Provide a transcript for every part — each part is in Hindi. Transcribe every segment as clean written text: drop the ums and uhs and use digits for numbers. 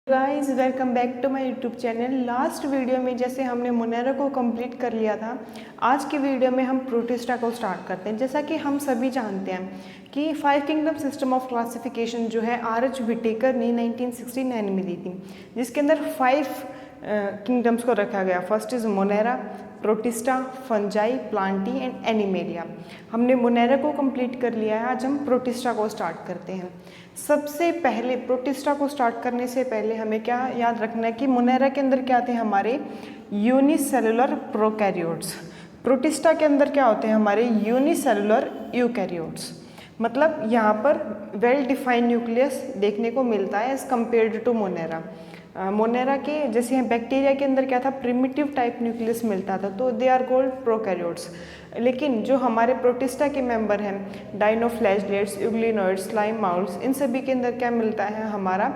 Guys welcome back to my YouTube channel. Last video में जैसे हमने मोनेरा को कंप्लीट कर लिया था, आज की वीडियो में हम प्रोटिस्टा को स्टार्ट करते हैं। जैसा कि हम सभी जानते हैं कि 5 किंगडम सिस्टम ऑफ क्लासिफिकेशन जो है आर.एच. व्हिटेकर ने 1969 में दी थी, जिसके अंदर 5 किंगडम्स को रखा गया। First is Monera, Protista, fungi, Plantae and animalia. हमने मोनेरा को कंप्लीट कर लिया है, आज हम प्रोटिस्टा को स्टार्ट करते हैं। सबसे पहले प्रोटिस्टा को स्टार्ट करने से पहले हमें क्या याद रखना है कि मोनेरा के अंदर क्या थे हमारे यूनिसेलुलर प्रोकैरियोट्स, प्रोटिस्टा के अंदर क्या होते हैं हमारे यूनिसेलुलर यूकैरियोट्स। मतलब यहाँ पर वेल डिफाइंड न्यूक्लियस देखने को मिलता है as compared to Monera. Monera के जैसे बैक्टीरिया के अंदर क्या था, प्रिमिटिव टाइप न्यूक्लियस मिलता था, तो दे आर कॉल्ड प्रोकैरियोट्स। लेकिन जो हमारे प्रोटिस्टा के मेंबर हैं, डाइनोफ्लैजेलेट्स, यूग्लिनोइड्स, स्लाइम माउल्स, इन सभी के अंदर क्या मिलता है हमारा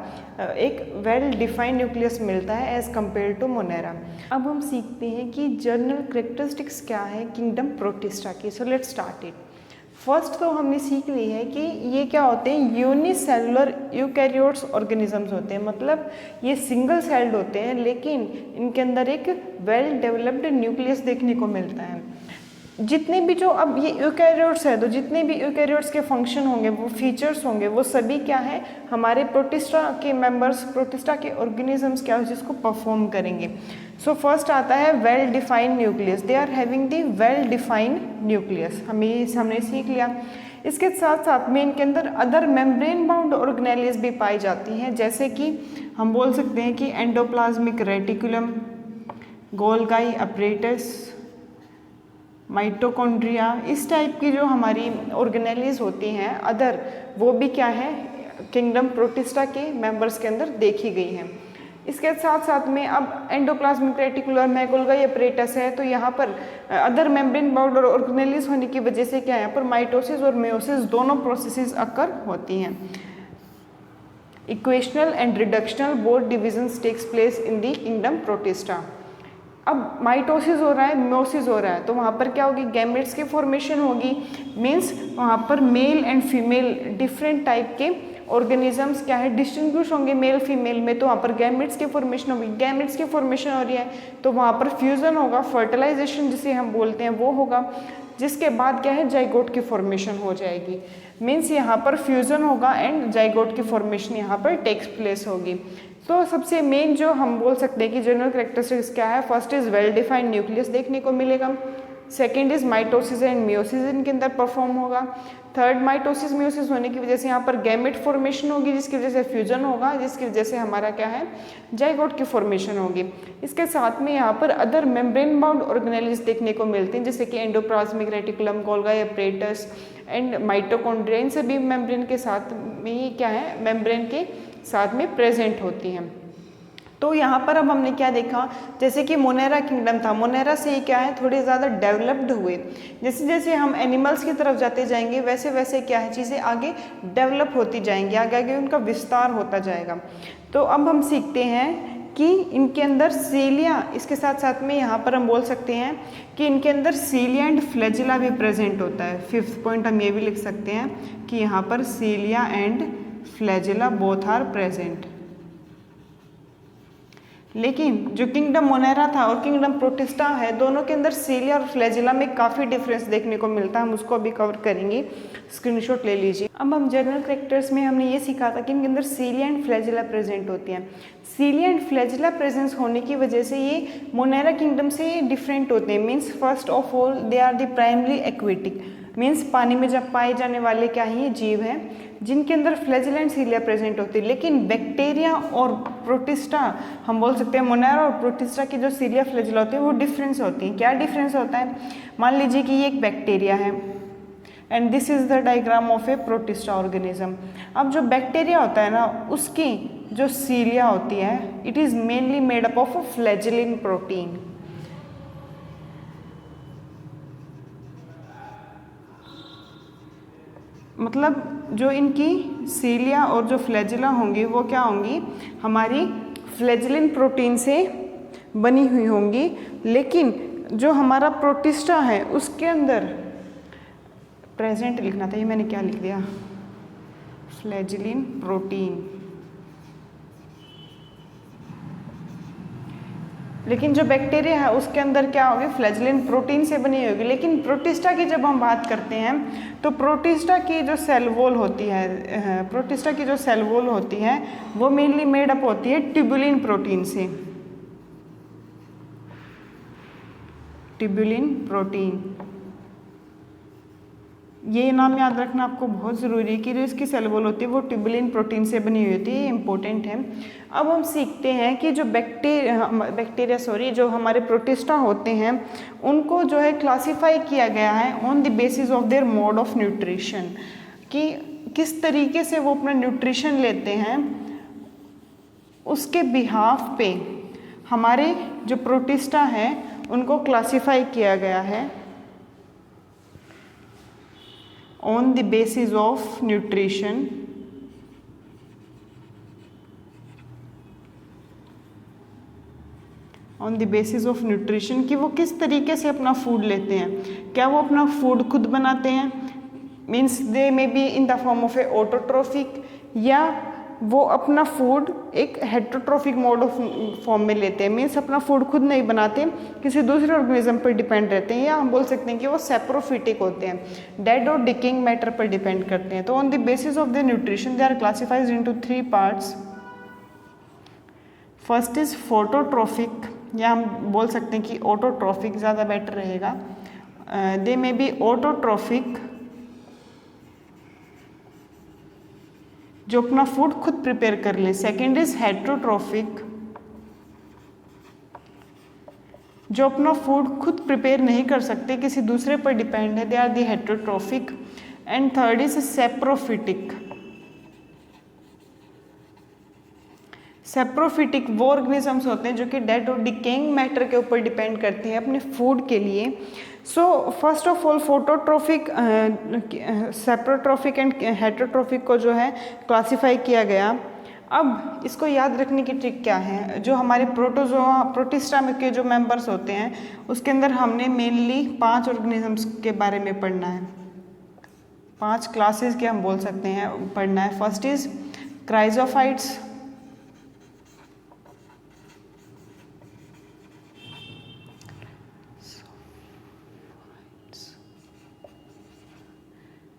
एक वेल डिफाइंड न्यूक्लियस मिलता है एज कम्पेयर टू मोनेरा। अब हम सीखते हैं कि जनरल कैरेक्टरिस्टिक्स क्या है किंगडम प्रोटिस्टा की। So let's start it. First तो हमने सीख ली है कि ये क्या होते हैं, यूनिसेलुलर यूकैरियोट्स ऑर्गेनिजम्स होते हैं। मतलब ये सिंगल सेल्ड होते हैं, लेकिन इनके अंदर एक वेल डेवलप्ड न्यूक्लियस देखने को मिलता है। जितने भी जो अब ये यूकैरियोट्स है, तो जितने भी यूकैरियोट्स के फंक्शन होंगे, वो फीचर्स होंगे, वो सभी क्या है हमारे प्रोटिस्टा के मेंबर्स, प्रोटिस्टा के ऑर्गेनिजम्स क्या हो जिसको परफॉर्म करेंगे। सो फर्स्ट आता है well defined nucleus. They are having the well defined nucleus, हमने सीख लिया। इसके साथ साथ में इनके अंदर अदर मेम्ब्रेन बाउंड ऑर्गेनेलिस भी पाई जाती हैं, जैसे कि हम बोल सकते हैं कि endoplasmic reticulum, Golgi apparatus, mitochondria, इस टाइप की जो हमारी ऑर्गेनेलिस होती हैं अदर, वो भी क्या है किंगडम प्रोटिस्टा के मेंबर्स के अंदर देखी गई हैं। इसके साथ साथ में अब एंडोप्लाज्मिक रेटिकुलर में गोल्गी अपरेटस है, तो यहाँ पर अदर मेम्ब्रेन बाउंड ऑर्गेनेलिस होने की वजह से क्या है यहाँ पर माइटोसिस और मेयोसिस दोनों प्रोसेसेस अकर होती हैं। Equational and reductional both divisions takes place in the kingdom Protista. अब माइटोसिस हो रहा है, मेयोसिस हो रहा है, तो वहाँ पर क्या होगी, गैमेट्स की फॉर्मेशन होगी। मीन्स वहाँ पर male and female different type के ऑर्गेनिजम्स क्या है डिस्टिंग्विश होंगे मेल फीमेल में, तो वहाँ पर गैमेट्स की फॉर्मेशन होगी। गैमेट्स की फॉर्मेशन हो रही है तो वहाँ पर फ्यूजन होगा, फर्टिलाइजेशन जिसे हम बोलते हैं वो होगा, जिसके बाद क्या है जाइगोट की फॉर्मेशन हो जाएगी। मीन्स यहाँ पर फ्यूजन होगा एंड जाइगोट की फॉर्मेशन यहाँ पर टेक्स प्लेस होगी। तो सबसे मेन जो हम बोल सकते हैं कि जनरल कैरेक्टरिस्टिक्स क्या है, first is well defined nucleus देखने को मिलेगा, second is mitosis and meiosis इनके अंदर परफॉर्म होगा, थर्ड माइटोसिस मियोसिस होने की वजह से यहाँ पर गैमेट फॉर्मेशन होगी, जिसकी वजह से फ्यूजन होगा, जिसकी वजह से हमारा क्या है जाइगोट की फॉर्मेशन होगी। इसके साथ में यहाँ पर अदर मेम्ब्रेन बाउंड ऑर्गेनेलिस देखने को मिलते हैं, जैसे कि endoplasmic reticulum, Golgi apparatus and mitochondria, इन सभी मेम्ब्रेन के साथ में ये क्या है मेम्ब्रेन के साथ में प्रेजेंट होती हैं। तो यहाँ पर अब हमने क्या देखा, जैसे कि मोनेरा किंगडम था, मोनेरा से ही क्या है थोड़े ज़्यादा डेवलप्ड हुए। जैसे जैसे हम एनिमल्स की तरफ जाते जाएंगे वैसे वैसे क्या है चीज़ें आगे डेवलप होती जाएंगी, आगे आगे उनका विस्तार होता जाएगा। तो अब हम सीखते हैं कि इनके अंदर सीलिया, इसके साथ साथ में यहाँ पर हम बोल सकते हैं कि इनके अंदर सीलिया एंड फ्लैजिला भी प्रेजेंट होता है। फिफ्थ पॉइंट हम ये भी लिख सकते हैं कि यहाँ पर cilia and flagella both are present. लेकिन जो किंगडम मोनेरा था और किंगडम प्रोटिस्टा है, दोनों के अंदर सीलिया और फ्लैजिला में काफ़ी डिफरेंस देखने को मिलता है, हम उसको अभी कवर करेंगे, स्क्रीनशॉट ले लीजिए। अब हम जनरल कैरेक्टर्स में हमने ये सीखा था कि इनके अंदर सीलिया एंड फ्लैजिला प्रेजेंट होती हैं। सीलिया एंड फ्लैजिला प्रेजेंस होने की वजह से ये मोनेरा किंगडम से डिफरेंट होते हैं। Means first of all they are the primary aquatic, means पानी में जब पाए जाने वाले क्या ही जीव हैं जिनके अंदर फ्लैजिला एंड सीलिया प्रेजेंट होती है। लेकिन बैक्टीरिया और प्रोटिस्टा, हम बोल सकते हैं मोनेरा और प्रोटिस्टा की जो सीलिया फ्लैजिला होती है वो डिफरेंस होती है। क्या डिफरेंस होता है, मान लीजिए कि ये एक बैक्टीरिया है and this is the diagram of A protista organism. अब जो बैक्टीरिया होता है ना, उसकी जो सीलिया होती है it is mainly made up of flagellin protein. मतलब जो इनकी सीलिया और जो फ्लैजिला होंगी वो क्या होंगी हमारी फ्लैजिलिन प्रोटीन से बनी हुई होंगी। लेकिन जो हमारा प्रोटिस्टा है उसके अंदर प्रेजेंट लिखना था, ये मैंने क्या लिख दिया, फ्लैजिलिन प्रोटीन। लेकिन जो बैक्टीरिया है उसके अंदर क्या होगी, फ्लैजेलेंट प्रोटीन से बनी होगी। लेकिन प्रोटिस्टा की जब हम बात करते हैं तो प्रोटिस्टा की जो सेल वॉल होती है, प्रोटिस्टा की जो सेल वॉल होती है वो मेनली मेड अप होती है ट्यूबुलिन प्रोटीन से। ट्यूबुलिन प्रोटीन, ये नाम याद रखना आपको बहुत ज़रूरी है कि जो इसकी सेल वॉल होती है वो ट्यूबुलिन प्रोटीन से बनी हुई होती है, ये इंपॉर्टेंट है। अब हम सीखते हैं कि जो बैक्टीरिया जो हमारे प्रोटिस्टा होते हैं उनको जो है क्लासीफाई किया गया है on the basis of there mode of nutrition, कि किस तरीके से वो अपना न्यूट्रिशन लेते हैं, उसके बिहाफ पे हमारे जो प्रोटिस्टा हैं उनको क्लासीफाई किया गया है on the basis of nutrition, on the basis of nutrition, कि वो किस तरीके से अपना फूड लेते हैं। क्या वो अपना फूड खुद बनाते हैं, means they may be in the form of A autotrophic, या वो अपना फूड एक हेटरोट्रोफिक मोड ऑफ फॉर्म में लेते हैं, मीन्स अपना फूड खुद नहीं बनाते, किसी दूसरे ऑर्गेनिज्म पर डिपेंड रहते हैं, या हम बोल सकते हैं कि वो सेप्रोफिटिक होते हैं, डेड और डिकिंग मैटर पर डिपेंड करते हैं। तो on the basis of the nutrition they are classified into 3 parts. First is phototrophic, या हम बोल सकते हैं कि ऑटोट्रोफिक ज़्यादा बेटर रहेगा। दे मे बी ऑटोट्रोफिक, जो अपना फूड खुद प्रिपेयर कर ले। सेकेंड इज हेटरोट्रोफिक, जो अपना फूड खुद प्रिपेयर नहीं कर सकते, किसी दूसरे पर डिपेंड है, they are the heterotrophic. And third is saprophytic. Saprophytic वो ऑर्गेनिजम्स होते हैं जो कि डेड और डिकेइंग मैटर के ऊपर डिपेंड करते हैं अपने फूड के लिए। So first of all phototrophic, saprotrophic and heterotrophic को जो है क्लासिफाई किया गया। अब इसको याद रखने की ट्रिक क्या है, जो हमारे प्रोटिस्टा में के जो मेंबर्स होते हैं उसके अंदर हमने मेनली 5 ऑर्गेनिजम्स के बारे में पढ़ना है, 5 क्लासेस के हम बोल सकते हैं पढ़ना है। First is chrysophytes,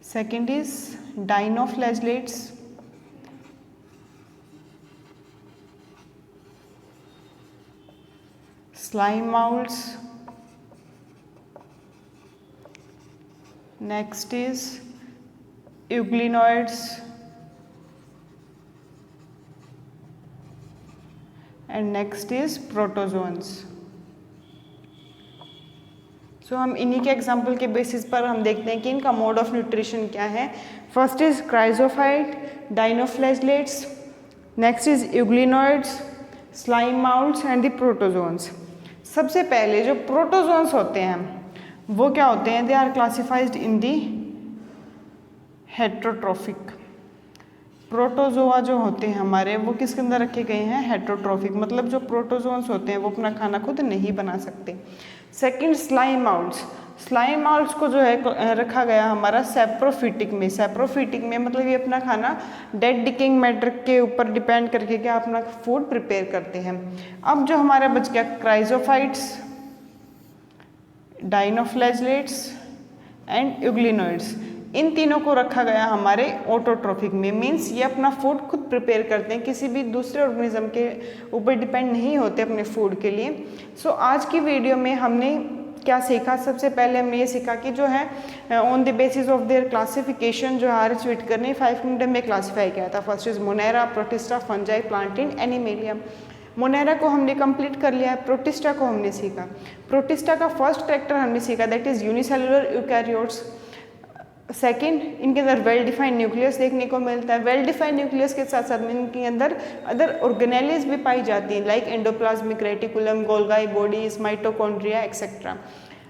second is dinoflagellates, slime molds, next is euglenoids, and next is protozoans। तो हम इन्हीं के एग्जाम्पल के बेसिस पर हम देखते हैं कि इनका मोड ऑफ न्यूट्रिशन क्या है। First is chrysophyte, dinoflagellates, next is euglenoids, slime moulds and the protozoans. सबसे पहले जो प्रोटोजोन्स होते हैं वो क्या होते हैं, they are classified in the heterotrophic. Protozoa जो होते हैं हमारे वो किसके अंदर रखे गए हैं, हेटरोट्रोफिक, मतलब जो प्रोटोजोन्स होते हैं वो अपना खाना खुद नहीं बना सकते। सेकंड स्लाइम माउल्ट्स, स्लाइम माउल्ट्स को जो है रखा गया हमारा सेप्रोफिटिक में। सेप्रोफिटिक में मतलब ये अपना खाना डेड डिकिंग मैटर के ऊपर डिपेंड करके क्या अपना फूड प्रिपेयर करते हैं। अब जो हमारा बच गया क्राइजोफाइट्स, डाइनोफ्लैजेलेट्स एंड यूग्लिनॉइड्स, इन तीनों को रखा गया हमारे ऑटोट्रोफिक में। मीन्स ये अपना फूड खुद प्रिपेयर करते हैं, किसी भी दूसरे ऑर्गेनिज्म के ऊपर डिपेंड नहीं होते अपने फूड के लिए। सो आज की वीडियो में हमने क्या सीखा, सबसे पहले हमने ये सीखा कि जो है on the basis of their classification जो आर.एच. व्हिटेकर ने 5 किंगडम में क्लासीफाई किया था। First is Monera, Protista, Fungi, Plantae, Animalia. Monera को हमने कंप्लीट कर लिया है, प्रोटिस्टा को हमने सीखा। प्रोटिस्टा का फर्स्ट कैरेक्टर हमने सीखा that is unicellular eukaryotes. Second, इनके अंदर वेल डिफाइंड न्यूक्लियस देखने को मिलता है। वेल डिफाइंड न्यूक्लियस के साथ साथ इनके अंदर अदर ऑर्गेनेलिज भी पाई जाती हैं like endoplasmic reticulum, Golgi bodies, mitochondria etcetera.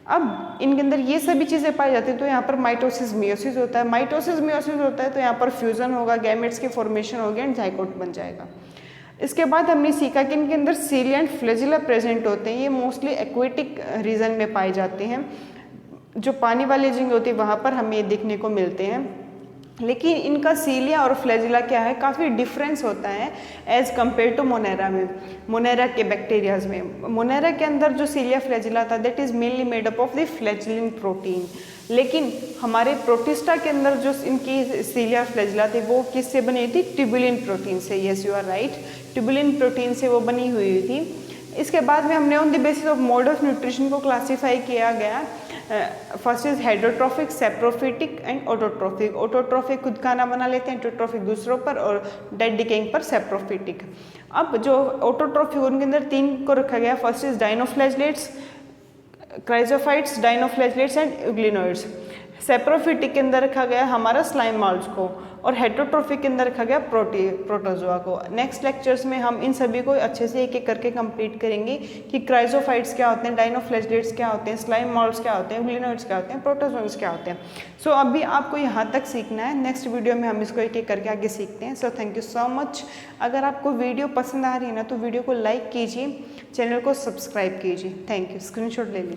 अब इनके अंदर ये सभी चीज़ें पाई जाती हैं तो यहाँ पर माइटोसिस मियोसिस होता है। माइटोसिस मियोसिस होता है तो यहाँ पर फ्यूजन होगा, गैमेट्स के फॉर्मेशन होगी एंड जाइगोट बन जाएगा। इसके बाद हमने सीखा कि इनके अंदर सीलिएंट फ्लैजिला प्रेजेंट होते हैं। ये मोस्टली एक्वेटिक रीजन में पाए जाते हैं, जो पानी वाली जगह होती है वहाँ पर हमें ये देखने को मिलते हैं। लेकिन इनका सीलिया और फ्लैजिला क्या है, काफ़ी डिफरेंस होता है एज़ कम्पेयर टू मोनेरा में, मोनेरा के बैक्टीरियाज में। मोनेरा के अंदर जो सीलिया फ्लैजिला था that is mainly made up of the flagellin protein, लेकिन हमारे प्रोटिस्टा के अंदर जो इनकी सीलिया फ्लैजिला थी वो किससे बनी हुई थी, ट्यूबुलिन प्रोटीन से। Yes you are right, tubulin protein से वो बनी हुई थी। इसके बाद में हमने on the basis of mode of nutrition को क्लासीफाई किया गया। First is heterotrophic, saprophytic and autotrophic. Autotrophic खुद खाना बना लेते हैं, हेट्रोट्रॉफिक दूसरों पर, और डेड डिकेइंग पर सेप्रोफिटिक। अब जो ऑटोट्रॉफिक उनके अंदर 3 को रखा गया। First is dinoflagellates, chrysophytes, dinoflagellates and euglenoids. Saprophytic के अंदर रखा गया हमारा स्लाइम माउल्स को, और हेट्रोट्रॉफिक के अंदर रखा गया प्रोटोजोआ को। नेक्स्ट लेक्चर्स में हम इन सभी को अच्छे से एक एक करके कंप्लीट करेंगे कि क्राइजोफाइट्स क्या होते हैं, डाइनोफ्लैजलेट्स क्या होते हैं, स्लाइम माउल्स क्या होते हैं, यूग्लिनोइड्स क्या होते हैं, प्रोटोजोन्स क्या होते हैं। सो अभी आपको यहाँ तक सीखना है, नेक्स्ट वीडियो में हम इसको एक एक करके आगे सीखते हैं। So thank you so much. अगर आपको वीडियो पसंद आ रही है ना तो वीडियो को लाइक कीजिए, चैनल को सब्सक्राइब कीजिए। Thank you. स्क्रीनशॉट ले लीजिए।